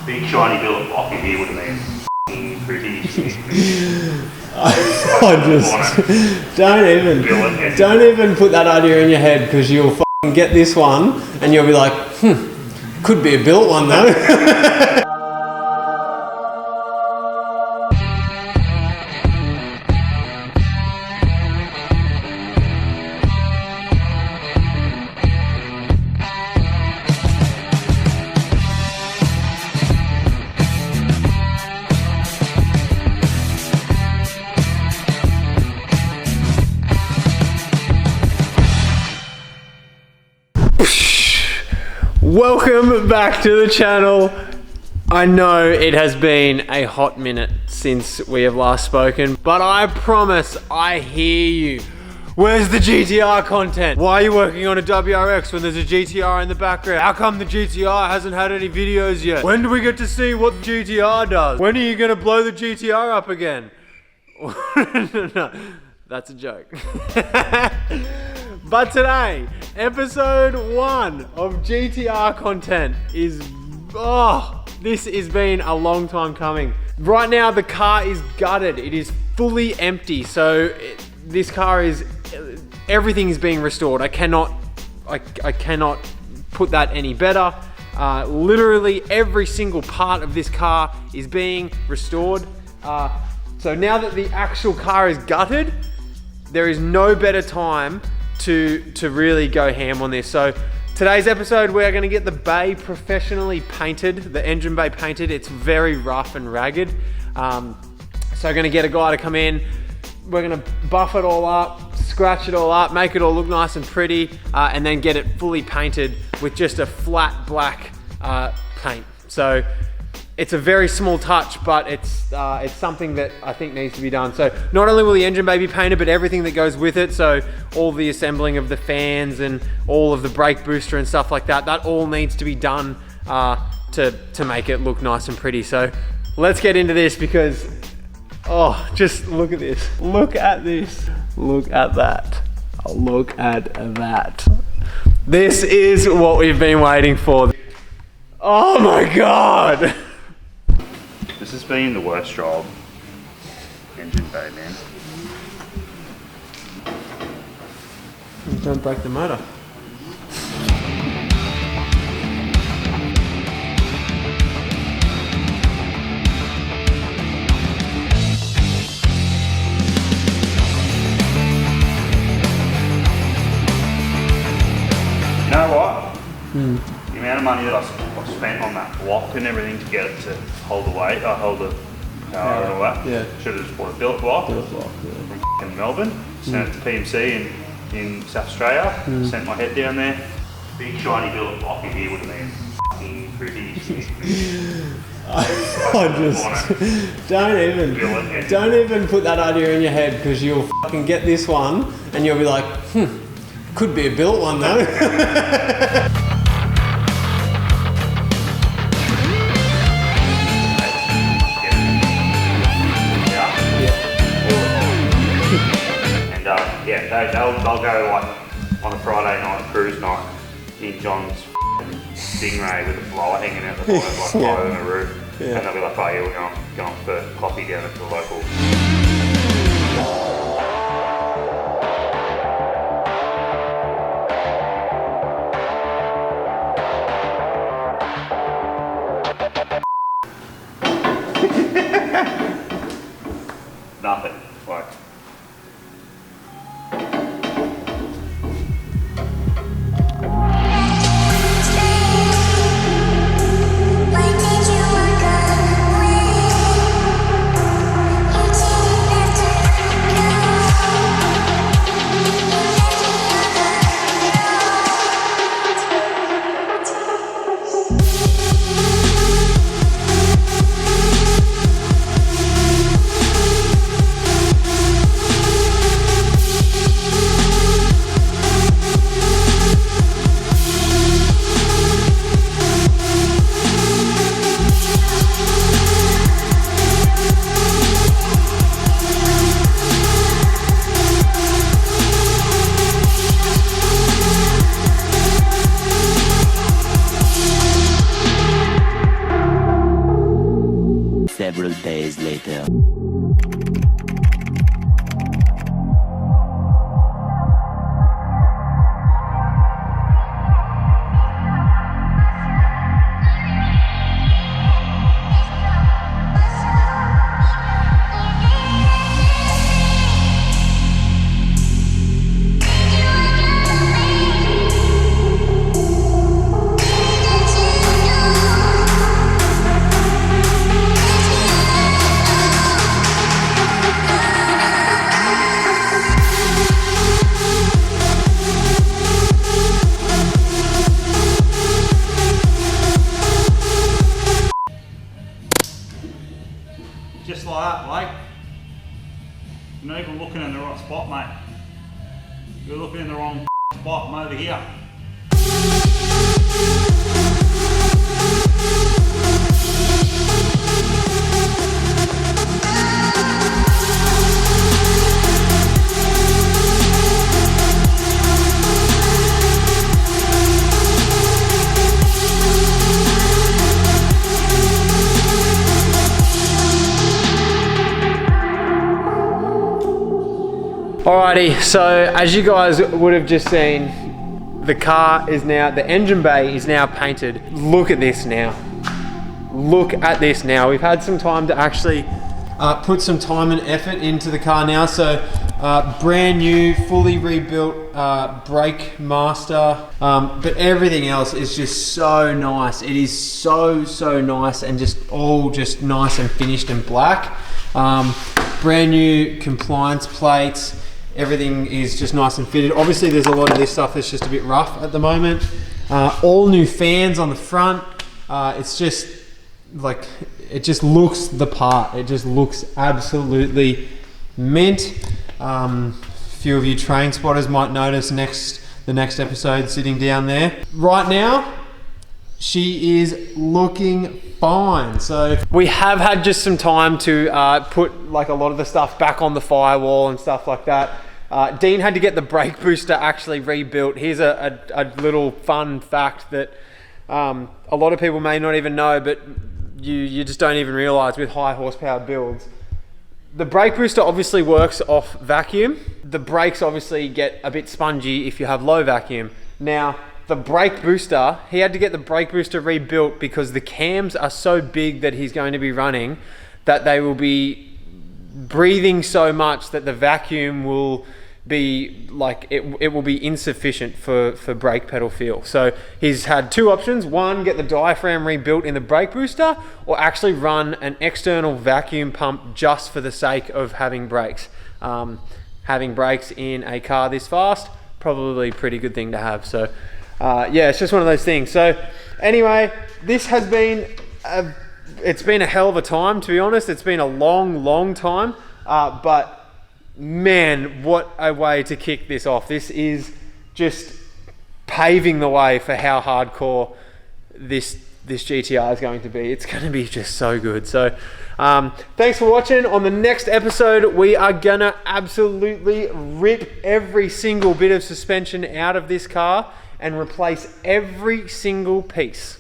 Big shiny bill of pocket here would have been f***ing pretty. I just don't even put that idea in your head, because you'll f***ing get this one and you'll be like, could be a built one though. Welcome back to the channel. I know it has been a hot minute since we have last spoken, but I promise I hear you. Where's the GTR content? Why are you working on a WRX when there's a GTR in the background? How come the GTR hasn't had any videos yet? When do we get to see what the GTR does? When are you gonna blow the GTR up again? No, that's a joke. But today, episode 1 of GTR content is, this has been a long time coming. Right now, the car is gutted. It is fully empty. So this car is, everything is being restored. I cannot put that any better. Literally every single part of this car is being restored. So now that the actual car is gutted, there is no better time to really go ham on this. So today's episode, we're going to get the bay professionally painted, the engine bay painted. It's very rough and ragged. So going to get a guy to come in. We're going to buff it all up, scratch it all up, make it all look nice and pretty, and then get it fully painted with just a flat black paint. So it's a very small touch, but it's something that I think needs to be done. So not only will the engine bay be painted, but everything that goes with it. So all the assembling of the fans and all of the brake booster and stuff like that, that all needs to be done to make it look nice and pretty. So let's get into this, because, just look at this. Look at this. Look at that. Look at that. This is what we've been waiting for. Oh my God. This has been the worst job. Engine bay, man. Don't break the motor. You know what? The amount of money that I spent on that block and everything to get it to hold the weight, hold the power and all that. Yeah. Should have just bought a billet block, from f***ing Melbourne, sent it to PMC in South Australia, sent my head down there. Big shiny billet block in here would have been f***ing pretty. Don't even put that idea in your head, because you'll fucking get this one and you'll be like, could be a built one though. They'll go like on a Friday night cruise night in John's Stingray with a blower hanging out the bottom, like higher than a roof, and they'll be like, oh yeah, we're going for coffee down at the local. Nothing. Like. Several days later. Just like that, Blake. You're not even looking in the right spot, mate. You're looking in the wrong spot. I'm over here. Alrighty, so as you guys would have just seen, the car is now, the engine bay is now painted. Look at this now. Look at this now. We've had some time to actually put some time and effort into the car now. So brand new, fully rebuilt brake master, but everything else is just so nice. It is so nice and just all just nice and finished in black. Brand new compliance plates. Everything is just nice and fitted. Obviously there's a lot of this stuff that's just a bit rough at the moment. All new fans on the front. It's just like, it just looks the part. It just looks absolutely mint. A few of you train spotters might notice the next episode sitting down there. Right now, she is looking fine. So we have had just some time to put like a lot of the stuff back on the firewall and stuff like that. Dean had to get the brake booster actually rebuilt. Here's a little fun fact that a lot of people may not even know, but you just don't even realize with high horsepower builds. The brake booster obviously works off vacuum. The brakes obviously get a bit spongy if you have low vacuum. Now, the brake booster, he had to get the brake booster rebuilt because the cams are so big that he's going to be running that they will be breathing so much that the vacuum will be like, it will be insufficient for brake pedal feel. So he's had two options. One, get the diaphragm rebuilt in the brake booster, or actually run an external vacuum pump just for the sake of having brakes. Having brakes in a car this fast, probably a pretty good thing to have. So yeah, it's just one of those things. So anyway, this has been it's been a hell of a time, to be honest. It's been a long time, but man, what a way to kick this off. This is just paving the way for how hardcore this GTR is going to be. It's going to be just so good. So thanks for watching. On the next episode, we are gonna absolutely rip every single bit of suspension out of this car and replace every single piece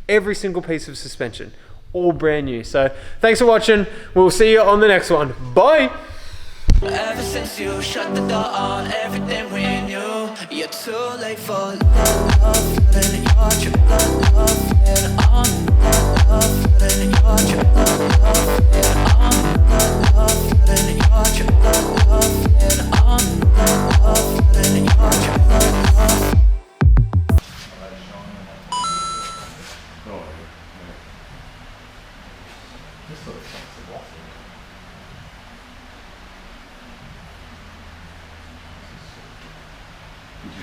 of suspension, all brand new. So thanks for watching. We'll see you on the next one. Bye. Ever since you shut the door on everything we knew, you're too late for love, feeling your true love, on love.